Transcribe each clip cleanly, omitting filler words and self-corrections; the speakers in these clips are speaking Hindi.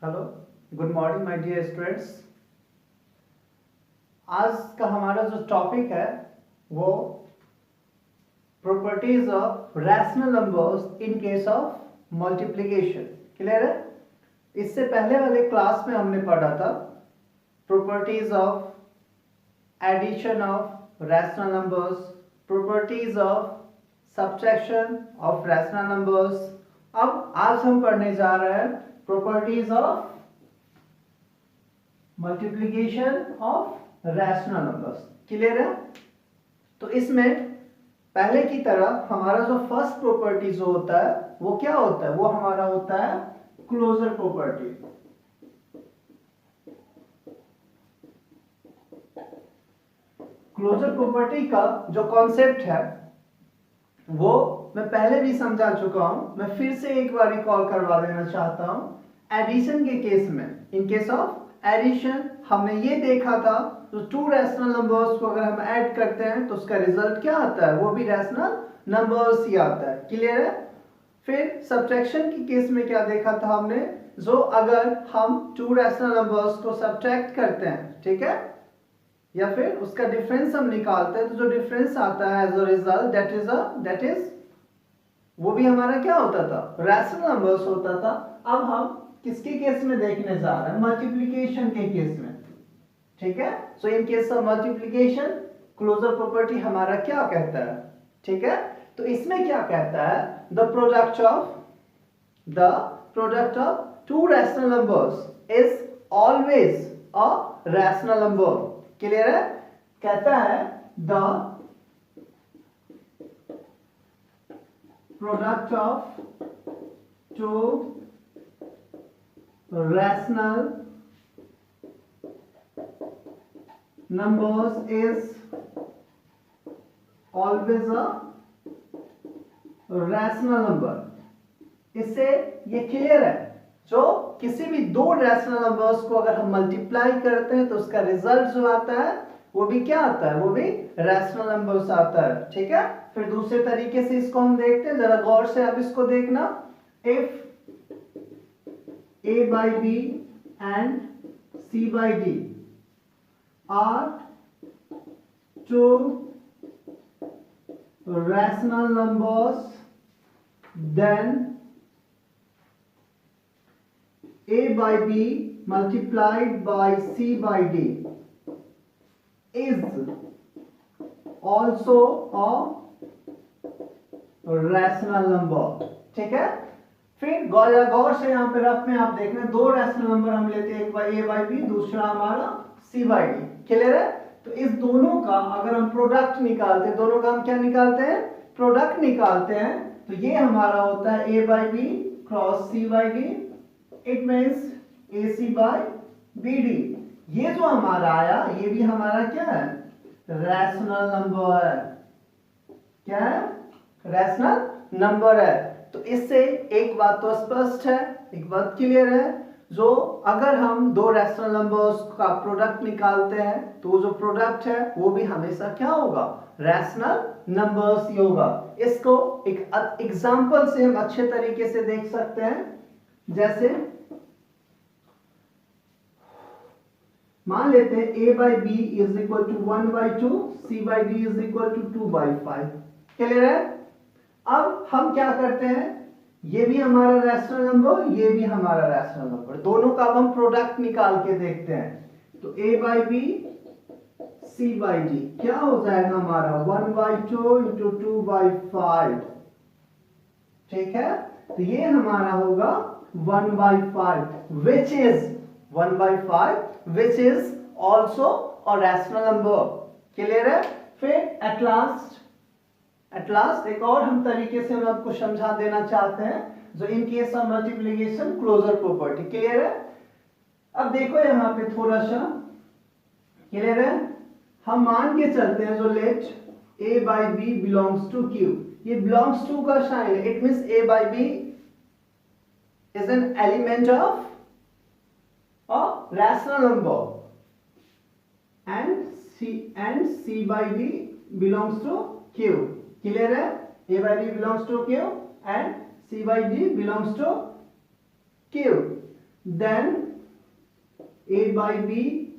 Hello, good morning my dear students. आज का हमारा जो टॉपिक है वो properties of rational numbers in case of multiplication. Clear है? इससे पहले वाले क्लास में हमने पढ़ा था properties of addition of rational numbers, properties of subtraction of rational numbers. अब आज हम पढ़ने जा रहे हैं properties of multiplication of rational numbers. Clear है? तो इसमें पहले की तरह हमारा जो फर्स्ट प्रॉपर्टी जो होता है वो क्या होता है? वो हमारा होता है क्लोजर प्रॉपर्टी। क्लोजर प्रॉपर्टी का जो कॉन्सेप्ट है वो मैं पहले भी समझा चुका हूं, मैं फिर से एक बार रिकॉल करवा देना चाहता हूं। एडिशन के केस में, इन केस ऑफ एडिशन, हमने ये देखा था तो टू रैशनल नंबर्स को अगर हम ऐड करते हैं तो उसका रिजल्ट क्या आता है? वो भी रैशनल नंबर्स ही आता है। क्लियर है? फिर सब्ट्रैक्शन के केस में क्या देखा था हमने? जो अगर हम टू रैशनल नंबर्स को सब्ट्रैक्ट करते हैं, ठीक है, या फिर उसका डिफरेंस हम निकालते हैं तो जो डिफरेंस आता है as a result that is वो भी हमारा क्या होता था? रैशनल नंबर्स होता था। अब हम किसके केस में देखने जा रहे हैं? मल्टीप्लिकेशन के केस में। ठीक है? So in case of multiplication closure property हमारा क्या कहता है? ठीक है, तो इसमें क्या कहता है? The product of to rational numbers is always a rational number. Clear है? कहता है the product of to rational numbers is always a rational number। इससे ये क्लियर है, जो किसी भी दो रैशनल नंबर्स को अगर हम मल्टीप्लाई करते हैं तो उसका रिजल्ट जो आता है वो भी क्या आता है? वो भी रैशनल नंबर्स आता है। ठीक है? फिर दूसरे तरीके से इसको हम देखते हैं, जरा गौर से आप इसको देखना। If a by b and c by d are two rational numbers, then a by b multiplied by c by d is also a rational number। ठीक है? फिर गौर से यहाँ पे रफ में आप देखना, दो रैशनल नंबर हम लेते हैं, एक बाई ए बाई बी, दूसरा हमारा सी बाई डी। क्लियर है? तो इस दोनों का अगर हम प्रोडक्ट निकालते हैं, दोनों का हम क्या निकालते हैं? प्रोडक्ट निकालते हैं, तो ये हमारा होता है A by B cross C by D, it means A C by B D. ये जो हमारा आया ये भी हमारा क्या है? रैशनल नंबर है। क्या है? रैशनल नंबर है। तो इससे एक बात तो स्पष्ट है, एक बात क्लियर है, जो अगर हम दो रैशनल नंबर्स का प्रोडक्ट निकालते हैं तो जो प्रोडक्ट है वो भी हमेशा क्या होगा? रैशनल नंबर्स ही होगा। इसको एक एग्जांपल से हम अच्छे तरीके से देख सकते हैं। जैसे मान लेते हैं a by b is equal to 1/2, c by d is equal to 2/5। Clear है? अब हम क्या करते हैं? ये भी हमारा रैशनल नंबर, ये भी हमारा रैशनल नंबर, दोनों का अब हम प्रोडक्ट निकाल के देखते हैं। तो a by b c by d क्या हो जाएगा हमारा? 1/2 इंटू 2/5। ठीक है? तो ये हमारा होगा 1/5 which is 1/5 which is also a rational number। Clear है? फिर एट लास्ट एक और हम तरीके से हम आपको समझा देना चाहते हैं, जो in case of multiplication closure property. Clear है? अब देखो यहां पे थोड़ा सा क्लियर है, हम मान के चलते हैं जो let a by b belongs to q, ये belongs to का साइन है, it means a by b is an element of a rational number and c by d belongs to q। Clear है? a by b belongs to q and c by d belongs to q। then A by B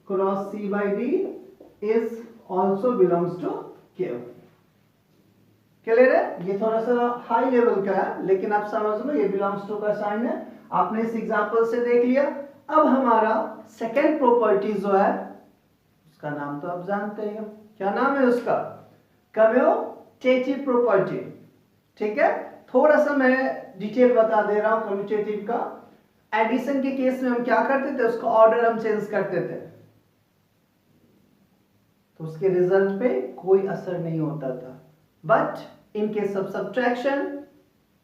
cross C by D is also belongs to Q। Clear है? ये थोड़ा सा हाई लेवल का है, लेकिन आप समझ लो ये बिलोंग्स टू का साइन है। आपने इस एग्जांपल से देख लिया। अब हमारा सेकेंड प्रॉपर्टी जो है उसका नाम तो आप जानते हैं, क्या नाम है उसका? Commutative property. ठीक है, थोड़ा सा मैं डिटेल बता दे रहा हूं कम्यूटेटिव का। एडिशन के केस में हम क्या करते थे, उसका ऑर्डर हम चेंज करते थे तो उसके रिजल्ट पे कोई असर नहीं होता था, but in case of subtraction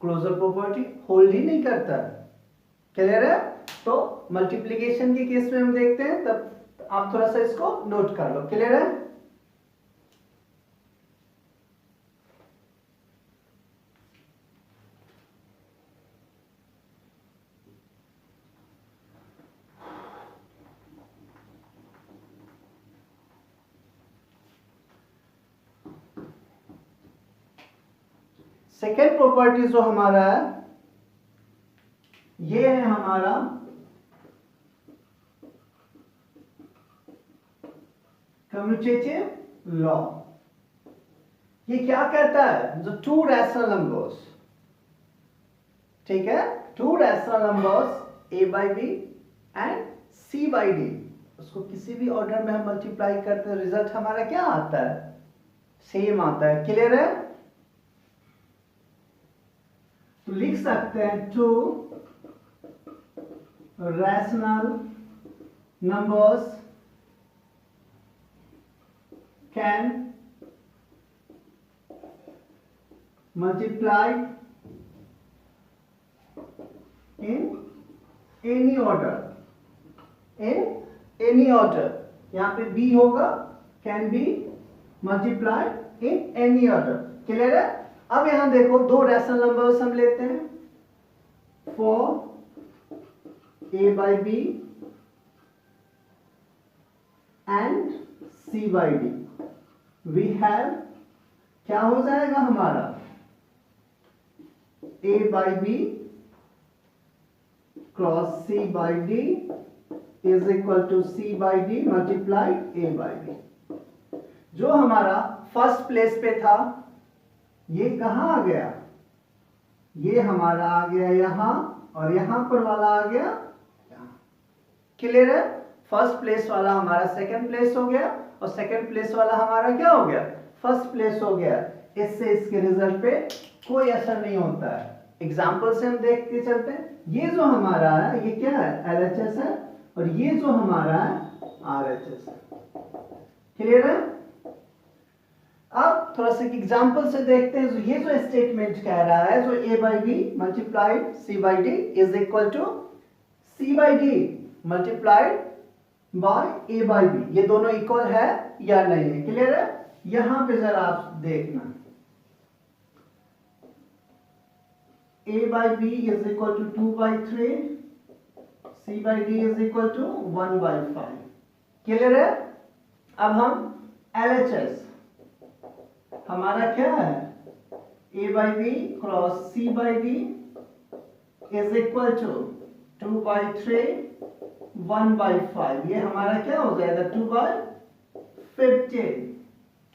closure property hold ही नहीं करता। क्लियर है? तो मल्टीप्लिकेशन के केस में हम देखते हैं, तब आप थोड़ा सा इसको नोट कर लो। क्लियर है? सेकेंड प्रॉपर्टी जो हमारा है ये है हमारा कम्यूटेटिव लॉ। ये क्या कहता है? जो टू रैशनल नंबर्स, ठीक है, two rational numbers a by b and c by d, उसको किसी भी ऑर्डर में हम मल्टीप्लाई करते हैं, रिजल्ट हमारा क्या आता है? सेम आता है। क्लियर है? तो लिख सकते हैं to rational numbers can multiplied in any order, in any order। यहां पे b होगा, can be multiplied in any order। Clear है? अब यहां देखो दो रैशनल नंबर्स हम लेते हैं, for a by b and c by d we have, क्या हो जाएगा हमारा? a by b cross c by d is equal to c by d multiplied a by b। जो हमारा फर्स्ट प्लेस पे था ये कहां आ गया? ये हमारा आ गया यहां, और यहां पर वाला आ गया यहां। क्लियर है? फर्स्ट प्लेस वाला हमारा सेकंड प्लेस हो गया, और सेकंड प्लेस वाला हमारा क्या हो गया? फर्स्ट प्लेस हो गया। इससे इसके रिजल्ट पे कोई असर नहीं होता है। एग्जाम्पल से हम देखते चलते हैं। ये जो हमारा है ये क्या है? LHS है, और ये जो हमारा है RHS है। क्लियर है? अब थोड़ा सा एग्जाम्पल से देखते हैं। ये जो स्टेटमेंट कह रहा है, जो a by b multiplied c by d is equal to c by d multiplied by a by b, ये दोनों इक्वल है या नहीं है? क्लियर है? यहां पे जरा आप देखना, a by b is equal to 2 by 3, c by d is equal to 1 by 5। Clear है? अब हम LHS हमारा क्या है? a by b cross c by d is equal to 2 by 3 1 by 5। ये हमारा क्या हो जाएगा? 2 by 15।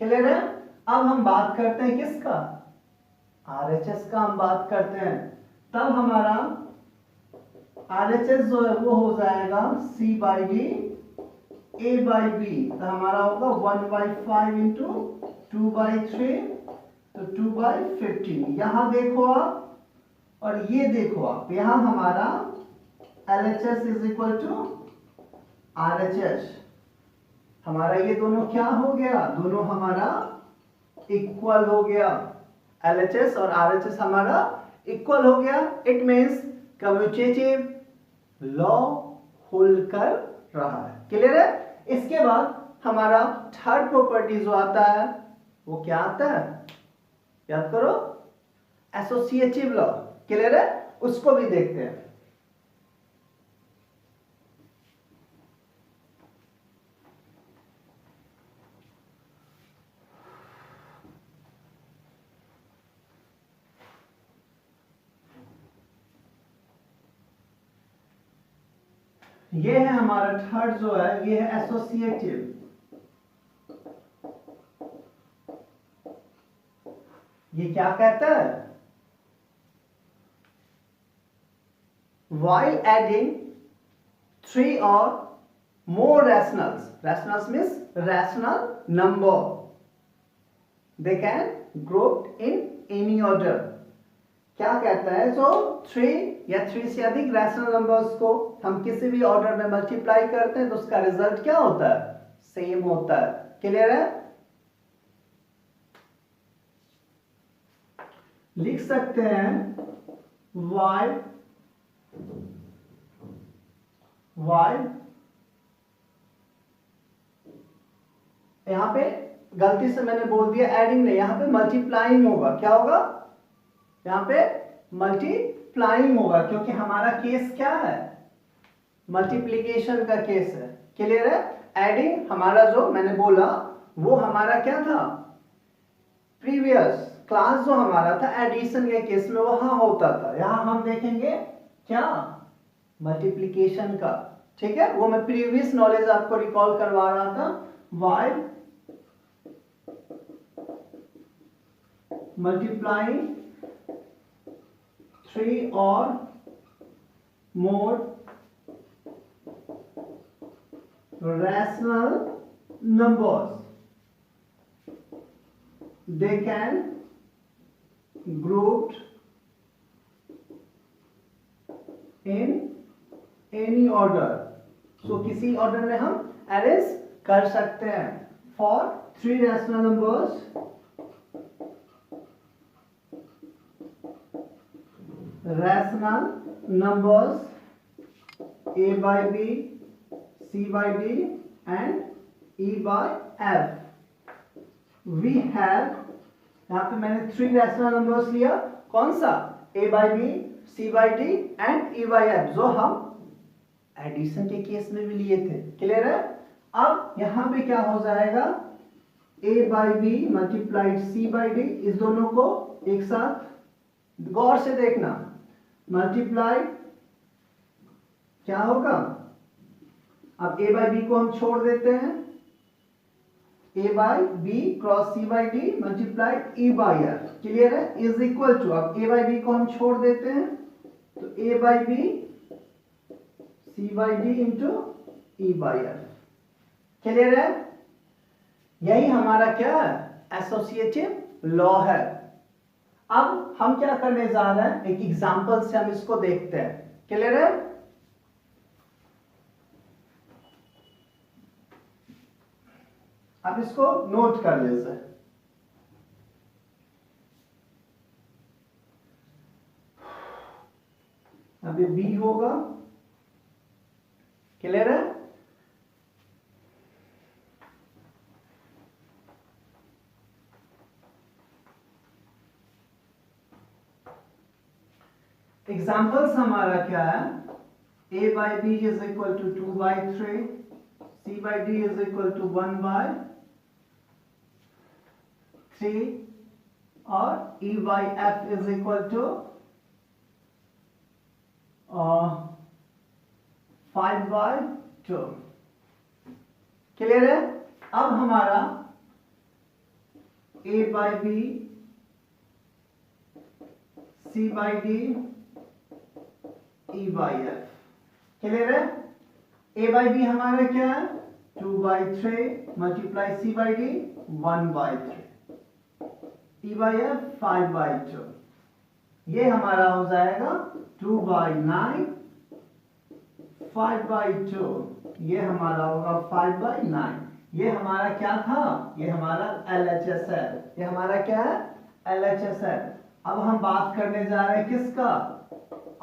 क्लियर है? अब हम बात करते हैं किसका? RHS का हम बात करते हैं। तब हमारा RHS जो है वो हो जाएगा c by d a by b, तो हमारा होगा 1 by 5 इंटू 2 by 3, तो 2 by 15। यहां देखो आप और ये देखो आप, यहां हमारा LHS is equal to RHS, हमारा ये दोनों क्या हो गया? दोनों हमारा इक्वल हो गया। LHS और RHS हमारा इक्वल हो गया। It means commutative law hold कर रहा है। क्लियर है? इसके बाद हमारा थर्ड प्रॉपर्टी जो आता है वो क्या आता है? याद करो, एसोसिएटिव लॉ। क्लियर है? उसको भी देखते हैं। ये है हमारा थर्ड जो है, ये है एसोसिएटिव। ये क्या कहता है? While adding 3 or more rationals means rational number, they can grouped in any order. क्या कहता है? जो 3 या 3 से अधिक रैशनल नंबर्स को हम किसी भी ऑर्डर में मल्टीप्लाई करते हैं तो उसका रिजल्ट क्या होता है? सेम होता है। क्लियर है? लिख सकते हैं y यहां पे गलती से मैंने बोल दिया एडिंग नहीं, यहां पे मल्टीप्लाइंग होगा। क्या होगा? यहां पे मल्टीप्लाइंग होगा, क्योंकि हमारा केस क्या है? मल्टीप्लिकेशन का केस है। क्लियर है? एडिंग हमारा जो मैंने बोला वो हमारा क्या था? प्रीवियस क्लास जो हमारा था एडिशन के केस में वहां होता था। यहां हम देखेंगे क्या? मल्टीप्लिकेशन का। ठीक है, वो मैं प्रीवियस नॉलेज आपको रिकॉल करवा रहा था। While multiplying 3 or more rational numbers, they can grouped in any order. So किसी ऑर्डर में हम अरेंज कर सकते हैं। For 3 rational numbers, a by b, c by d and e by f, we have, यहां पे मैंने 3 रैशनल नंबर्स लिया। कौन सा? a by b, c by d and e by f, जो हम एडिशन के केस में भी लिए थे। क्लियर है? अब यहां पे क्या हो जाएगा? a by b multiplied c by d, इस दोनों को एक साथ गौर से देखना, मल्टीप्लाई क्या होगा? अब a by b को हम छोड़ देते हैं, a by b cross c by d multiplied e by f। Clear है? इज इक्वल टू, अब a by b को हम छोड़ देते हैं तो a by b c by d into e by f। Clear है? यही हमारा क्या है? एसोसिएटिव लॉ है। अब हम क्या करने जा रहे हैं? एक एग्जांपल से हम इसको देखते हैं। क्लियर है? अब इसको नोट कर लीजिए। अब ये b होगा। क्लियर है? एग्जाम्पल्स हमारा क्या है? a by b is equal to 2 by 3, c by d is equal to 1 by 3 और e by f is equal to 5 by 2। Clear है? अब हमारा a by b, c by d, e by f। Clear है? a by b हमारा क्या है? 2 by 3 multiply c by d 1 by 3, e by f 5 by 2। ये हमारा हो जाएगा 2 by 9, 5 by 2, ये हमारा होगा 5 by 9। ये हमारा क्या था? ये हमारा LHS है। ये हमारा क्या है? LHS है। अब हम बात करने जा रहे हैं किसका?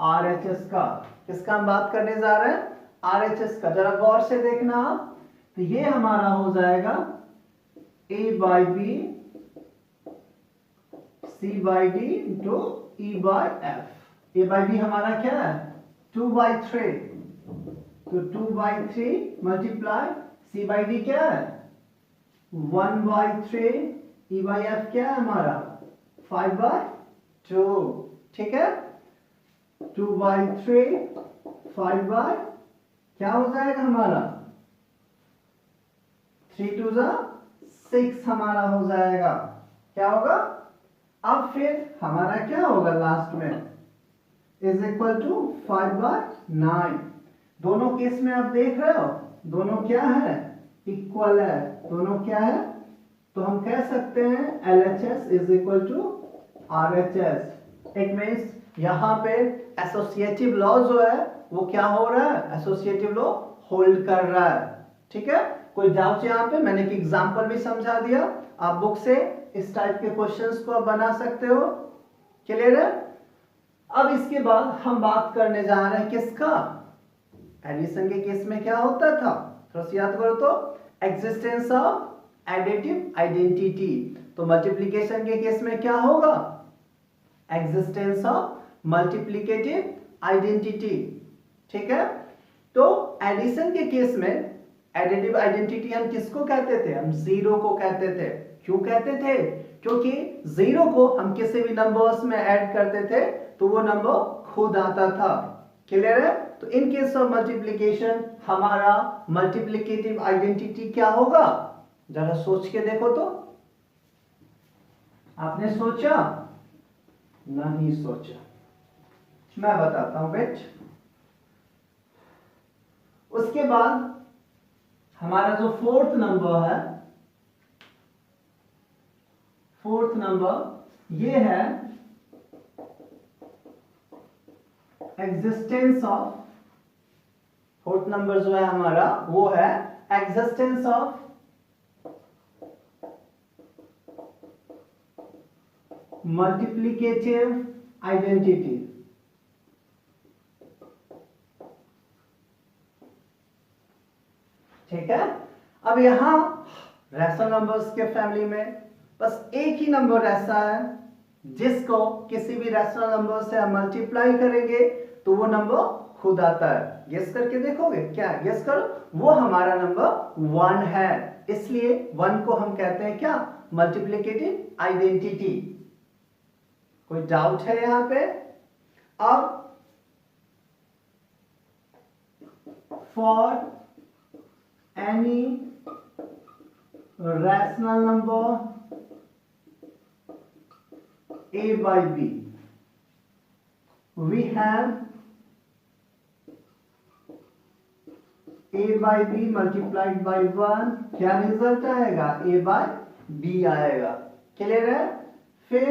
RHS का। किसका हम बात करने जा रहे हैं? RHS का। जरा गौर से देखना आप, तो ये हमारा हो जाएगा a by b, c by d into e by f। a by b हमारा क्या है? 2 by 3, तो 2 by 3 multiply c by d क्या है? 1 by 3, e by f क्या है हमारा? 5 by 2। ठीक है? 2 by 3, 5 by क्या हो जाएगा हमारा 3 2 6 हमारा हो जाएगा। क्या होगा? अब फिर हमारा क्या होगा लास्ट में इज इक्वल टू 5/9। दोनों केस में आप देख रहे हो दोनों क्या है इक्वल है, दोनों क्या है, तो हम कह सकते हैं LHS is equal to RHS। It means यहां पे एसोसिएटिव लॉ जो है वो क्या हो रहा है, एसोसिएटिव लॉ होल्ड कर रहा है। ठीक है, कोई डाउट यहाँ पे? मैंने एक एग्जांपल भी समझा दिया, आप बुक से इस टाइप के क्वेश्चंस को आप बना सकते हो। क्लियर है? अब इसके बाद हम बात करने जा रहे हैं किसका, एडिशन के केस में क्या होता था, थोड़ा सा याद करो तो एग्जिस्टेंस ऑफ एडिटिव आइडेंटिटी। तो मल्टीप्लिकेशन के केस में क्या होगा, एग्जिस्टेंस ऑफ मल्टीप्लिकेटिव आइडेंटिटी। ठीक है, तो एडिशन के केस में एडिटिव आइडेंटिटी हम किसको कहते थे, हम जीरो को कहते थे। क्यों कहते थे? क्योंकि जीरो को हम किसी भी नंबर्स में ऐड करते थे तो वो नंबर खुद आता था। क्लियर है? तो इन केस ऑफ मल्टीप्लिकेशन हमारा मल्टीप्लिकेटिव आइडेंटिटी क्या होगा, जरा सोच के देखो तो। आपने सोचा? नहीं सोचा। मैं बताता हूं बेट। उसके बाद हमारा जो फोर्थ नंबर है, फोर्थ नंबर ये है एग्जिस्टेंस ऑफ, फोर्थ नंबर जो है हमारा वो है एग्जिस्टेंस ऑफ मल्टीप्लिकेटिव आइडेंटिटी। ठीक है, अब यहां रैशनल नंबर्स के फैमिली में बस एक ही नंबर ऐसा है जिसको किसी भी रैशनल नंबर से हम मल्टीप्लाई करेंगे तो वो नंबर खुद आता है। गेस करके देखोगे क्या? गेस करो। वो हमारा नंबर 1 है, इसलिए 1 को हम कहते हैं क्या, मल्टीप्लिकेटिव आइडेंटिटी। कोई डाउट है यहां पे? अब for any rational number a by b we have a by b multiplied by 1, क्या रिजल्ट आएगा, a by b आएगा। क्लियर है? फिर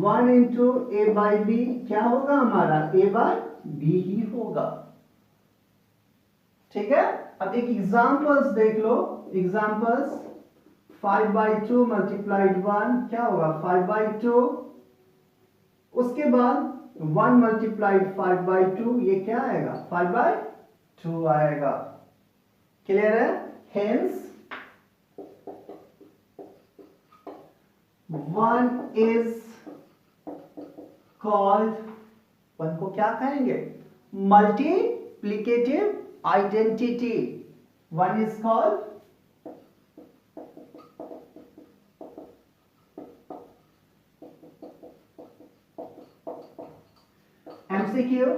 1 इंटू a by b क्या होगा हमारा, a by b ही होगा। ठीक है, अब एक एग्जांपल्स देख लो। एग्जांपल्स 5/2 मल्टीप्लाइड 1 क्या होगा 5/2। उसके बाद 1 मल्टीप्लाइड 5/2 ये क्या आएगा 5/2 आएगा। क्लियर है? हेंस 1 इज कॉल्ड, 1 को क्या कहेंगे, multiplicative identity। 1 is called MCQ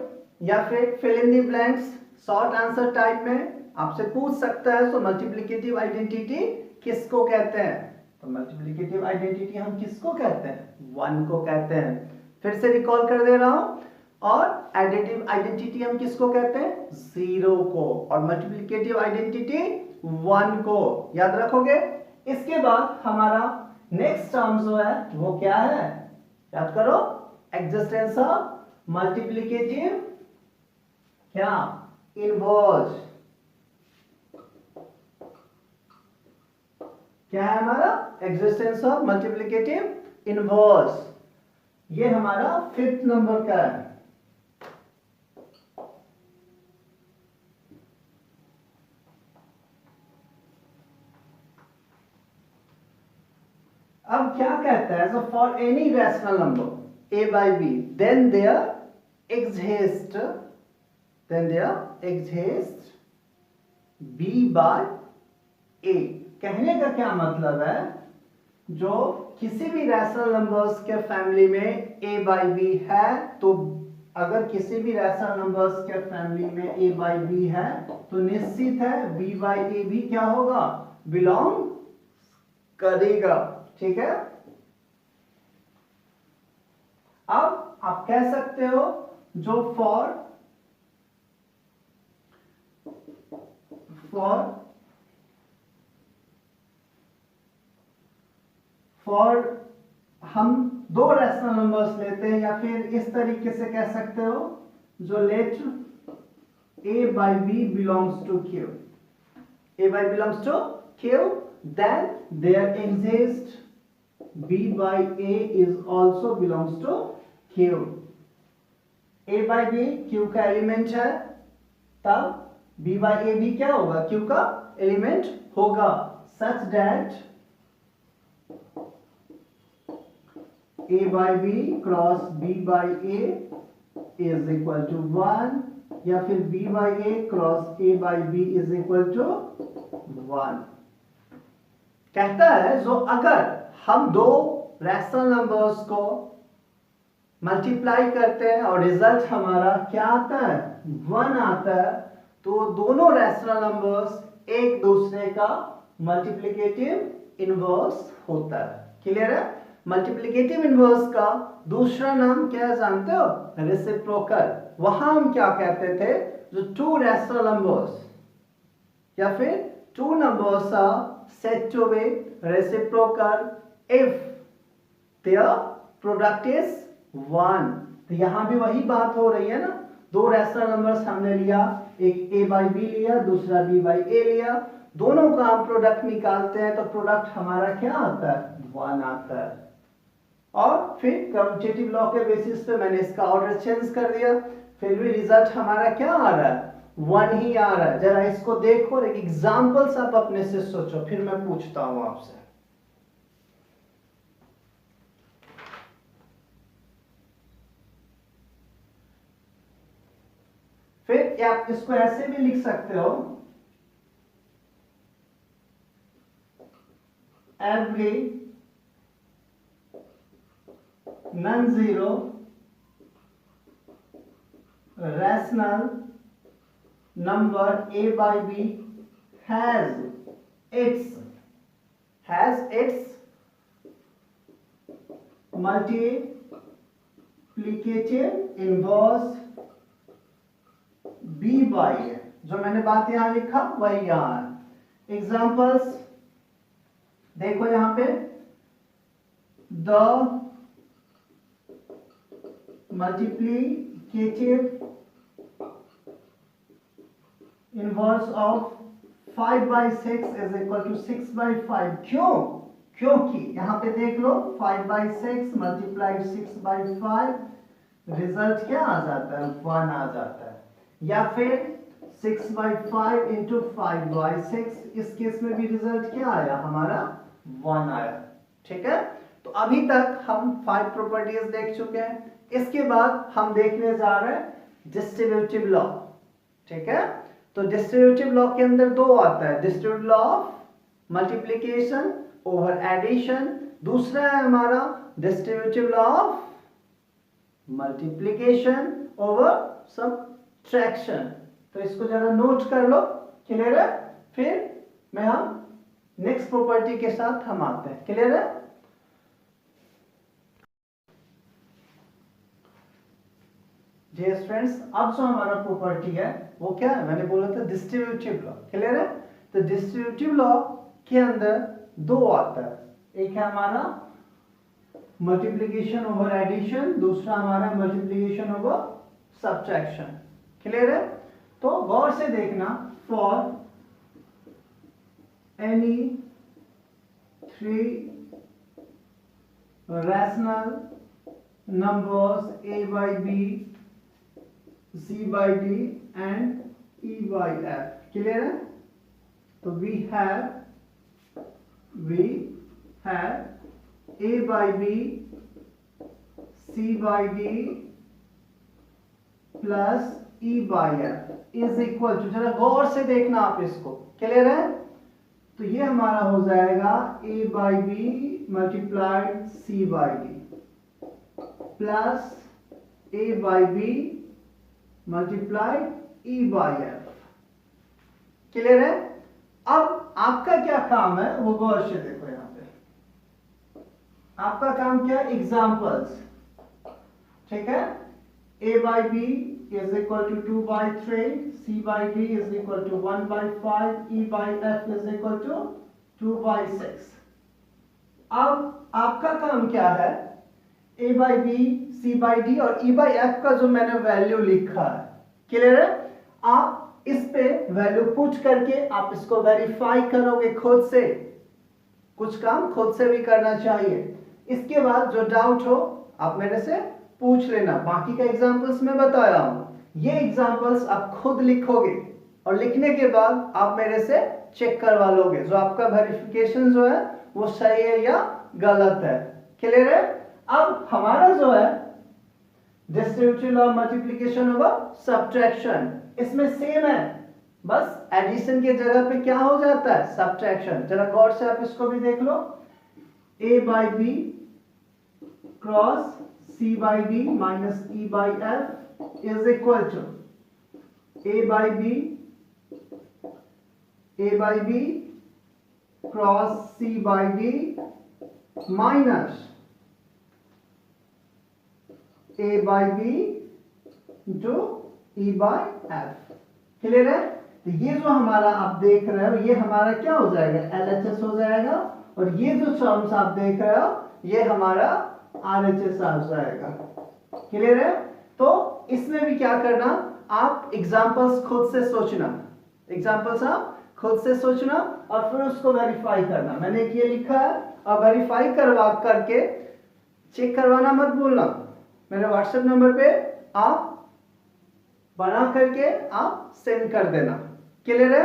या फिर fill in the blanks short answer type में आपसे पूछ सकता है। तो मल्टीप्लिकेटिव आइडेंटिटी किसको कहते हैं, तो मल्टीप्लिकेटिव आइडेंटिटी हम किसको कहते हैं, 1 को कहते हैं। फिर से रिकॉल कर दे रहा हूं, और एडिटिव आइडेंटिटी हम किसको कहते हैं, 0 को, और मल्टीप्लिकेटिव आइडेंटिटी 1 को। याद रखोगे? इसके बाद हमारा नेक्स्ट टर्म जो है वो क्या है, याद करो, एग्जिस्टेंस ऑफ मल्टीप्लिकेटिव क्या, इनवर्स। क्या है हमारा, एग्जिस्टेंस ऑफ मल्टीप्लिकेटिव इनवर्स। ये हमारा 5th नंबर का है। अब क्या कहता है, so for any rational number a by b then there exists b by a। कहने का क्या मतलब है, जो किसी भी रैशनल नंबर्स के फैमिली में a by b है तो अगर किसी भी रैशनल नंबर्स के फैमिली में a बाई बी है तो निश्चित है b बाई ए भी क्या होगा, बिलोंग करेगा। ठीक है, अब आप कह सकते हो जो फॉर हम दो रैशनल नंबर्स लेते हैं, या फिर इस तरीके से कह सकते हो जो let a by b belongs to q, a by belongs to q, then there exists b by a is also belongs to q। a by b q का एलिमेंट है, तब b by a भी क्या होगा, q का एलिमेंट होगा, such that a by b cross b by a is equal to 1, या फिर b by a cross a by b is equal to 1। कहता है जो अगर हम दो रैशनल नंबर्स को मल्टीप्लाई करते हैं और रिजल्ट हमारा क्या आता है, 1 आता है, तो दोनों रैशनल नंबर्स एक दूसरे का मल्टीप्लिकेटिव इनवर्स होता है। क्लियर है, मल्टीप्लिकेटिव इनवर्स का दूसरा नाम क्या है जानते हो, रेसिप्रोकल। वहां हम क्या कहते थे, जो टू रैशनल नंबर्स या फिर two numbers are said to be reciprocal if their product is 1। तो यहां भी वही बात हो रही है ना, दो रैशनल नंबर्स हमने लिया, एक a बाई बी लिया, दूसरा b बाई ए लिया, दोनों का हम प्रोडक्ट निकालते हैं तो प्रोडक्ट हमारा क्या आता है, 1 आता है। और फिर कम्यूटेटिव लॉ के बेसिस पे मैंने इसका ऑर्डर चेंज कर दिया, फिर भी रिजल्ट हमारा क्या आ रहा है, 1 ही आ रहा है। जरा इसको देखो और एक एग्जांपल्स आप अपने से सोचो, फिर मैं पूछता हूं आपसे। फिर आप इसको ऐसे भी लिख सकते हो, every non zero rational number a by b has its multiplicative inverse b by a। जो मैंने बात यहां लिखा वही यहां है। एग्जांपल्स देखो यहां पे, the multiplicative inverse of 5 by 6 is equal to 6 by 5। क्यों, क्योंकि यहां पे देख लो 5 by 6 मल्टीप्लाई 6 by 5, रिजल्ट क्या आ जाता है, 1 आ जाता है। या फिर 6 by 5 into 5 by 6, इस केस में भी रिजल्ट क्या आया हमारा, 1 आया। ठीक है, तो अभी तक हम 5 प्रॉपर्टीज देख चुके हैं। इसके बाद हम देखने जा रहे हैं डिस्ट्रीब्यूटिव लॉ। ठीक है, तो डिस्ट्रीब्यूटिव लॉ के अंदर दो आता है, distributive law of multiplication over addition, दूसरा है हमारा distributive law of multiplication over subtraction. तो इसको जरा नोट कर लो, क्लियर है। फिर मैं हम नेक्स्ट प्रॉपर्टी के साथ हम आते हैं, क्लियर है। जी फ्रेंड्स, अब जो हमारा प्रॉपर्टी है वो क्या है, मैंने बोला था डिस्ट्रीब्यूटिव लॉ, क्लियर है। तो डिस्ट्रीब्यूटिव लॉ के अंदर दो आता है, एक है हमारा मल्टीप्लिकेशन ओवर एडिशन, दूसरा हमारा मल्टीप्लिकेशन ओवर सब्ट्रैक्शन, क्लियर है। तो गौर से देखना, for any 3 rational numbers a by b, c by d and e by f, clear है। तो we have a by b, c by d plus e by f is equal to, जरा गौर से देखना आप इसको, क्लियर है। तो ये हमारा हो जाएगा a by b multiplied c by d plus a by b multiply e by f। Clear है? अब आपका क्या काम है वो गौर से देखो। यहां पे आपका काम क्या है? एग्जांपल्स। ठीक है? a by b is equal to 2 by 3, c by d is equal to 1 by 5, e by f is equal to 2 by 6। अब आपका काम क्या है? a by b, c by d और e by f का जो मैंने वैल्यू लिखा है, क्लियर है? आप इस पे वैल्यू पुट करके आप इसको वेरीफाई करोगे खुद से। कुछ काम खुद से भी करना चाहिए। इसके बाद जो डाउट हो आप मेरे से पूछ लेना। बाकी का एग्जांपल्स मैं बताया हूं। ये एग्जांपल्स आप खुद लिखोगे और लिखने के बाद आप मेरे से चेक करवा लोगे जो आपका वेरिफिकेशन जो है वो सही है या गलत है। क्लियर है? अब हमारा जो है distributive law multiplication over subtraction, इसमें सेम है, बस एडिशन की जगह पे क्या हो जाता है? सब्ट्रैक्शन। जरा गौर से आप इसको भी देख लो। a by b cross c by d minus e by f is equal to a by b cross c by d minus a by b जो e by f। क्लियर है? तो ये जो हमारा आप देख रहे हो ये हमारा क्या हो जाएगा? LHS हो जाएगा। और ये जो टर्म्स आप देख रहे हो ये हमारा RHS आ जाएगा। क्लियर है? तो इसमें भी क्या करना? आप एग्जांपल्स खुद से सोचना। एग्जांपल्स आप खुद से सोचना और फिर उसको वेरीफाई करना। मैंने ये लिखा है और वेरीफाई करवा करके चेक करवाना मत भूलना। मेरे व्हाट्सएप नंबर पे आप बना करके आप सेंड कर देना। क्लियर है?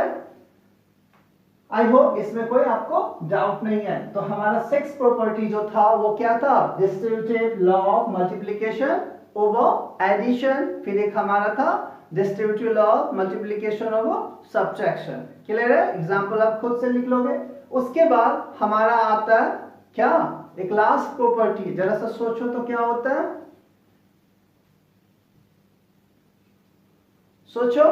आई होप इसमें कोई आपको डाउट नहीं है। तो हमारा सिक्स प्रॉपर्टी जो था वो क्या था? Distributive law of multiplication over addition. फिर एक हमारा था distributive law of multiplication over subtraction. Clear है? एग्जांपल आप खुद से लिख लोगे। उसके बाद हमारा आता है क्या? एक लास्ट प्रॉपर्टी। जरा सा सोचो तो क्या होता है? सोचो।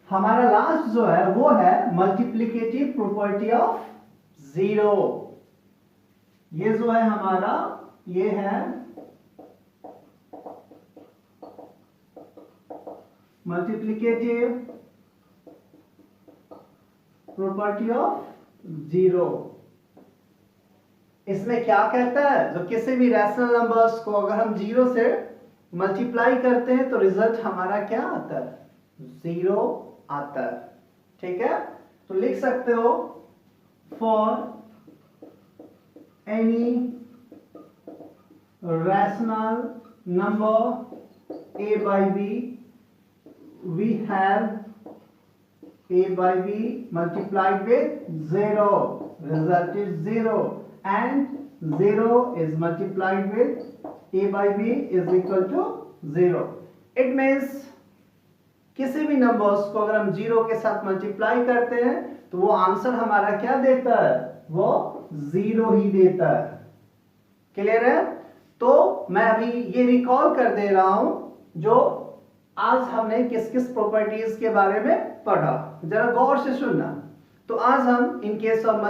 हमारा लास्ट जो है वो है मल्टीप्लिकेटिव प्रॉपर्टी ऑफ जीरो। ये जो है हमारा ये है मल्टीप्लिकेटिव प्रॉपर्टी ऑफ जीरो। इसमें क्या कहता है? जो किसी भी रैशनल नंबर्स को अगर हम जीरो से मल्टीप्लाई करते हैं तो रिजल्ट हमारा क्या आता है? जीरो आता है। ठीक है? तो लिख सकते हो for any rational number a by b we have a by b multiplied with 0, result is 0, and 0 is multiplied with a by b is equal to 0. It means किसी भी नंबर्स को अगर हम जीरो के साथ मल्टीप्लाई करते हैं तो वो आंसर हमारा क्या देता है? वो जीरो ही देता है। क्लियर है? तो मैं अभी ये रिकॉल कर दे रहा हूं जो आज हमने किस किस प्रॉपर्टीज के बारे में पढ़ा। जरा गौर से सुनना। तो आज हम इन case of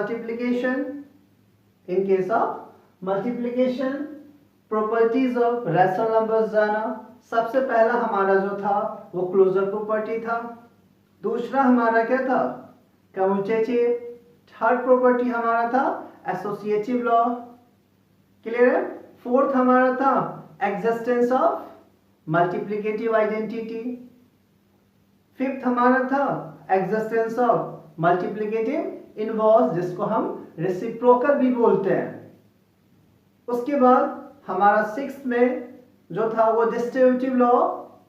multiplication properties of rational numbers जाना। सबसे पहला हमारा जो था वो क्लोजर प्रॉपर्टी था। दूसरा हमारा क्या था? कम्यूटेटिव। थर्ड प्रॉपर्टी हमारा था एसोसिएटिव लॉ। क्लियर है? फोर्थ हमारा था existence of multiplicative identity. Fifth हमारा था एग्जिस्टेंस ऑफ मल्टीप्लिकेटिव इनवर्स, जिसको हम रेसिप्रोकल भी बोलते हैं। उसके बाद हमारा सिक्स्थ में जो था वो डिस्ट्रीब्यूटिव लॉ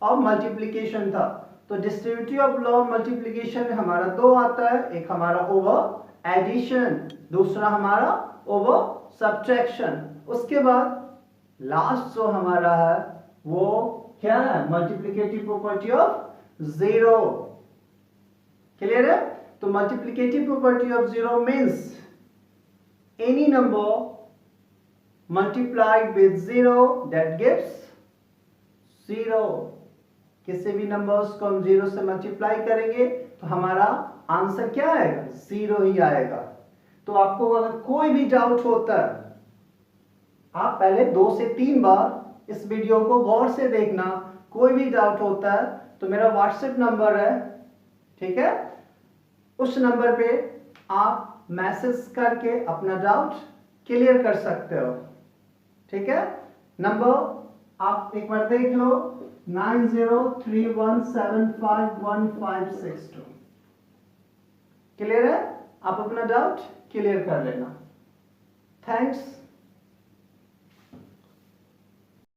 ऑफ मल्टीप्लिकेशन था। तो distributive of law of multiplication में हमारा दो आता है, एक हमारा ओवर एडिशन, दूसरा हमारा ओवर सब्ट्रैक्शन। उसके बाद लास्ट जो हमारा है वो क्या है? Multiplicative property of zero. Clear है? तो multiplicative property of zero means any number multiplied with 0 that gives 0। किसी भी नंबर्स को हम 0 से मल्टीप्लाई करेंगे तो हमारा आंसर क्या आएगा? 0 ही आएगा। तो आपको अगर कोई भी डाउट होता है, आप पहले 2 से 3 बार इस वीडियो को गौर से देखना। कोई भी डाउट होता है तो मेरा व्हाट्सएप नंबर है, ठीक है, उस नंबर पे आप मैसेज करके अपना डाउट क्लियर कर सकते हो, ठीक है। नंबर आप एक बार देख लो, 9031751562। क्लियर है? आप अपना डाउट क्लियर कर लेना। थैंक्स।